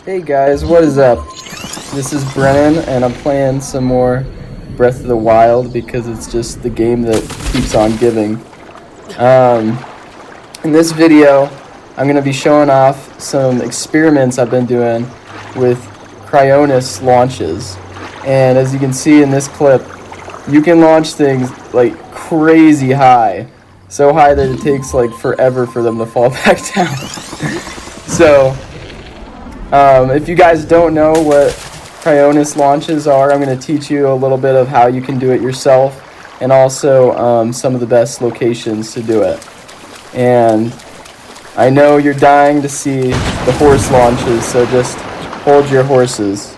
Hey guys, what is up? This is Brennan, and I'm playing some more Breath of the Wild because it's just the game that keeps on giving. In this video, I'm going to be showing off some experiments I've been doing with Cryonis launches. And as you can see in this clip, you can launch things like crazy high. So high that it takes like forever for them to fall back down. So, if you guys don't know what Cryonis launches are, I'm going to teach you a little bit of how you can do it yourself, and also some of the best locations to do it. And I know you're dying to see the horse launches, so just hold your horses.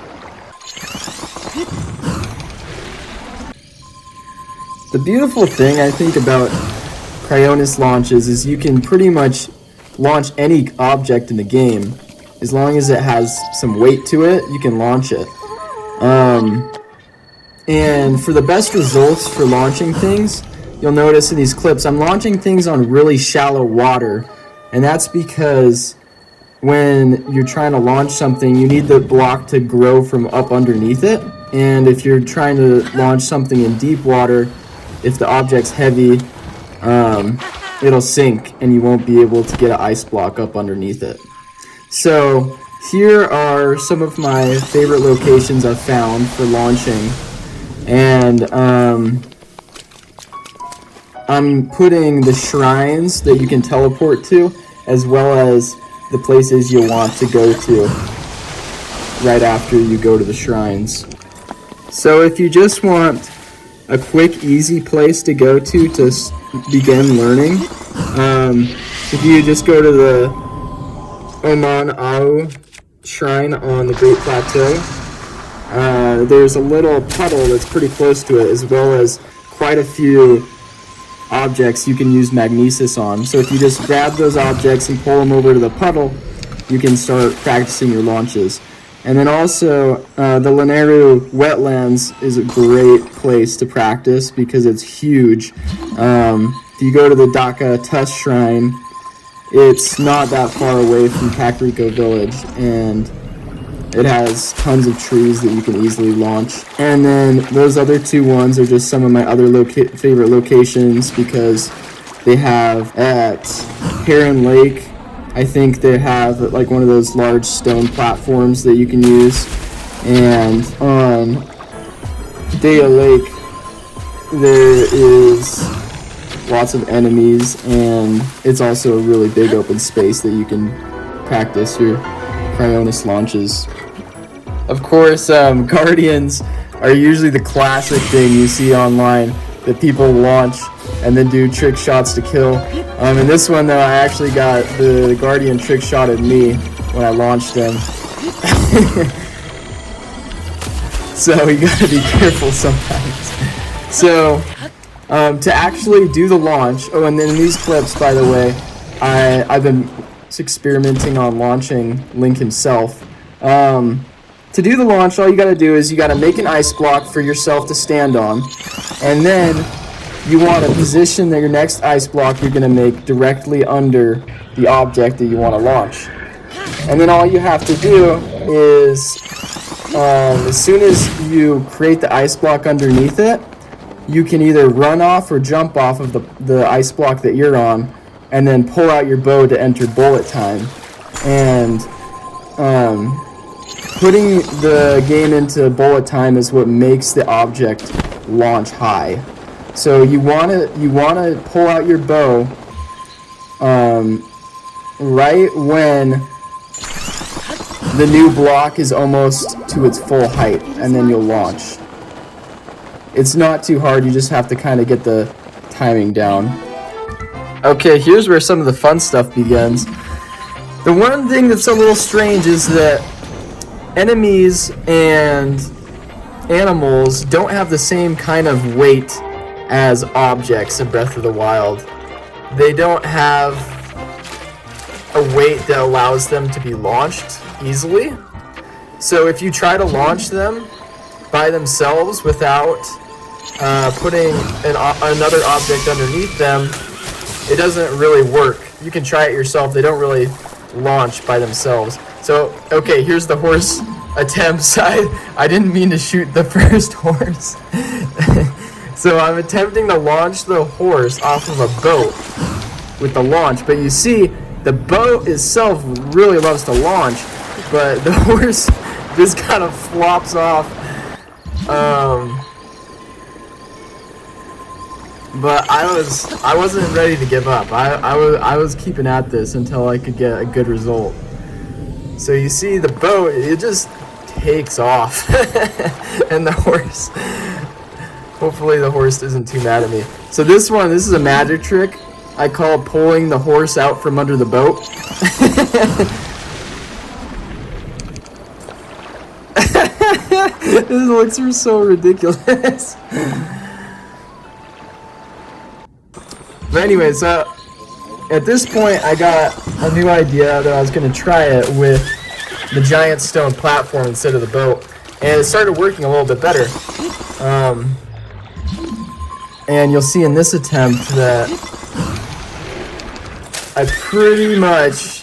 The beautiful thing I think about Cryonis launches is you can pretty much launch any object in the game. As long as it has some weight to it, you can launch it. And for the best results for launching things, you'll notice in these clips, I'm launching things on really shallow water. And that's because when you're trying to launch something, you need the block to grow from up underneath it. And if you're trying to launch something in deep water, if the object's heavy, it'll sink and you won't be able to get an ice block up underneath it. So here are some of my favorite locations I've found for launching, and I'm putting the shrines that you can teleport to, as well as the places you'll want to go to right after you go to the shrines. So if you just want a quick, easy place to go to begin learning, if you just go to the Oman Au shrine on the Great Plateau, there's a little puddle that's pretty close to it, as well as quite a few objects you can use magnesis on. So if you just grab those objects and pull them over to the puddle, you can start practicing your launches. And then also, the Lanayru wetlands is a great place to practice because it's huge. If you go to the Dhaka Tusk Shrine, it's not that far away from Kakariko Village, and it has tons of trees that you can easily launch. And then those other two ones are just some of my other favorite locations, because they have at Heron Lake, I think they have like one of those large stone platforms that you can use. And on Daya Lake, there is lots of enemies, and it's also a really big open space that you can practice your Cryonis launches. Of course, Guardians are usually the classic thing you see online that people launch and then do trick shots to kill. In this one though, I actually got the Guardian trick shot at me when I launched him. So you gotta be careful sometimes. So, to actually do the launch, and then in these clips, by the way, I've been experimenting on launching Link himself. To do the launch, all you gotta do is you gotta make an ice block for yourself to stand on, and then you want to position your next ice block you're gonna make directly under the object that you want to launch. And then all you have to do is, as soon as you create the ice block underneath it, you can either run off or jump off of the ice block that you're on, and then pull out your bow to enter bullet time. And putting the game into bullet time is what makes the object launch high. So you wanna pull out your bow right when the new block is almost to its full height, and then you'll launch. It's not too hard, you just have to kind of get the timing down. Okay, here's where some of the fun stuff begins. The one thing that's a little strange is that enemies and animals don't have the same kind of weight as objects in Breath of the Wild. They don't have a weight that allows them to be launched easily. So if you try to launch them by themselves without putting another object underneath them, it doesn't really work. You can try it yourself. They don't really launch by themselves. So, okay, here's the horse attempts. I didn't mean to shoot the first horse. So I'm attempting to launch the horse off of a boat with the launch, but you see, the boat itself really loves to launch, but the horse just kind of flops off. But I wasn't ready to give up. I was keeping at this until I could get a good result. So you see the boat, it just takes off. And the horse, hopefully the horse isn't too mad at me. So this is a magic trick. I call pulling the horse out from under the boat. This looks so ridiculous. But anyway, so at this point I got a new idea that I was going to try it with the giant stone platform instead of the boat, and it started working a little bit better. And you'll see in this attempt that I pretty much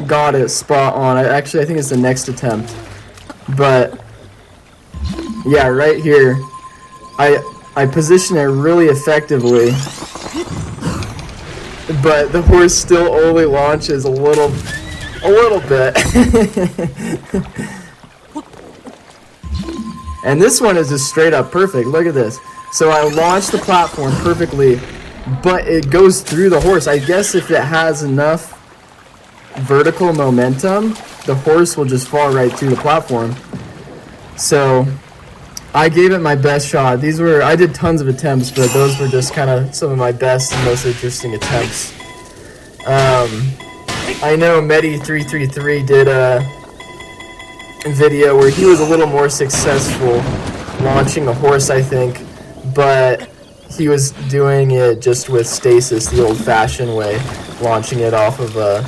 got it spot on. I think it's the next attempt. But yeah, right here, I position it really effectively, but the horse still only launches a little bit. And this one is just straight up perfect. Look at this. So I launched the platform perfectly, but it goes through the horse. I guess if it has enough vertical momentum, the horse will just fall right through the platform. So I gave it my best shot. I did tons of attempts, but those were just kind of some of my best and most interesting attempts. I know Medi333 did a video where he was a little more successful launching a horse, I think, but he was doing it just with stasis, the old-fashioned way, launching it off of a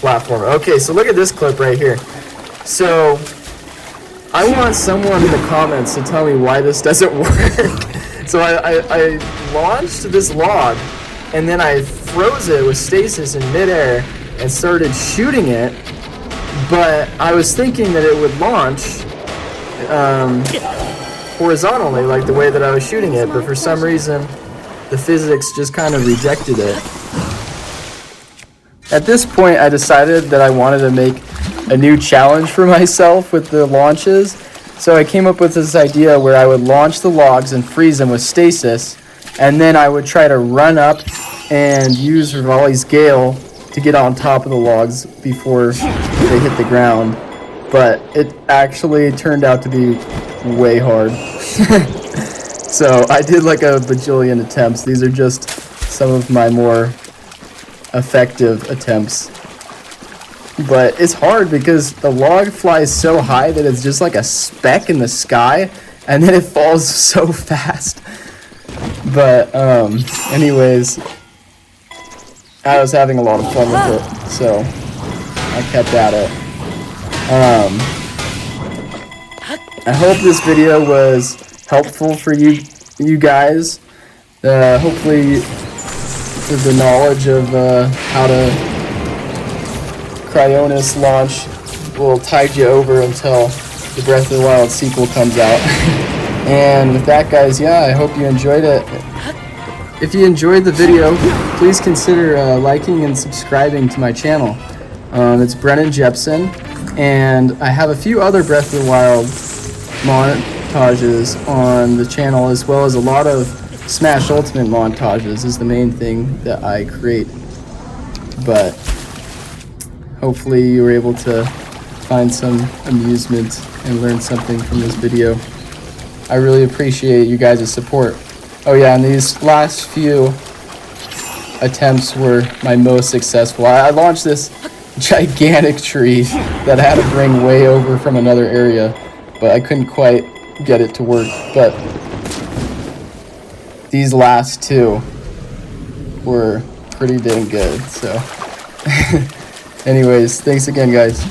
platform. Okay, so look at this clip right here. So I want someone in the comments to tell me why this doesn't work. So I launched this log, and then I froze it with stasis in midair and started shooting it, but I was thinking that it would launch horizontally, like the way that I was shooting it, but for some reason the physics just kind of rejected it. At this point I decided that I wanted to make a new challenge for myself with the launches, so I came up with this idea where I would launch the logs and freeze them with stasis, and then I would try to run up and use Rivali's Gale to get on top of the logs before they hit the ground. But it actually turned out to be way hard. So I did like a bajillion attempts. These are just some of my more effective attempts. But it's hard because the log flies so high that it's just like a speck in the sky, and then it falls so fast. But anyways, I was having a lot of fun with it, so I kept at it. I hope this video was helpful for you guys. Hopefully the knowledge of how to Cryonis launch will tide you over until the Breath of the Wild sequel comes out. And with that, guys, yeah, I hope you enjoyed it. If you enjoyed the video, please consider liking and subscribing to my channel. It's Brennan Jepson, and I have a few other Breath of the Wild montages on the channel, as well as a lot of Smash Ultimate montages is the main thing that I create. But hopefully you were able to find some amusement and learn something from this video. I really appreciate you guys' support. Oh yeah, and these last few attempts were my most successful. I launched this gigantic tree that I had to bring way over from another area, but I couldn't quite get it to work. But these last two were pretty dang good, so anyways, thanks again, guys.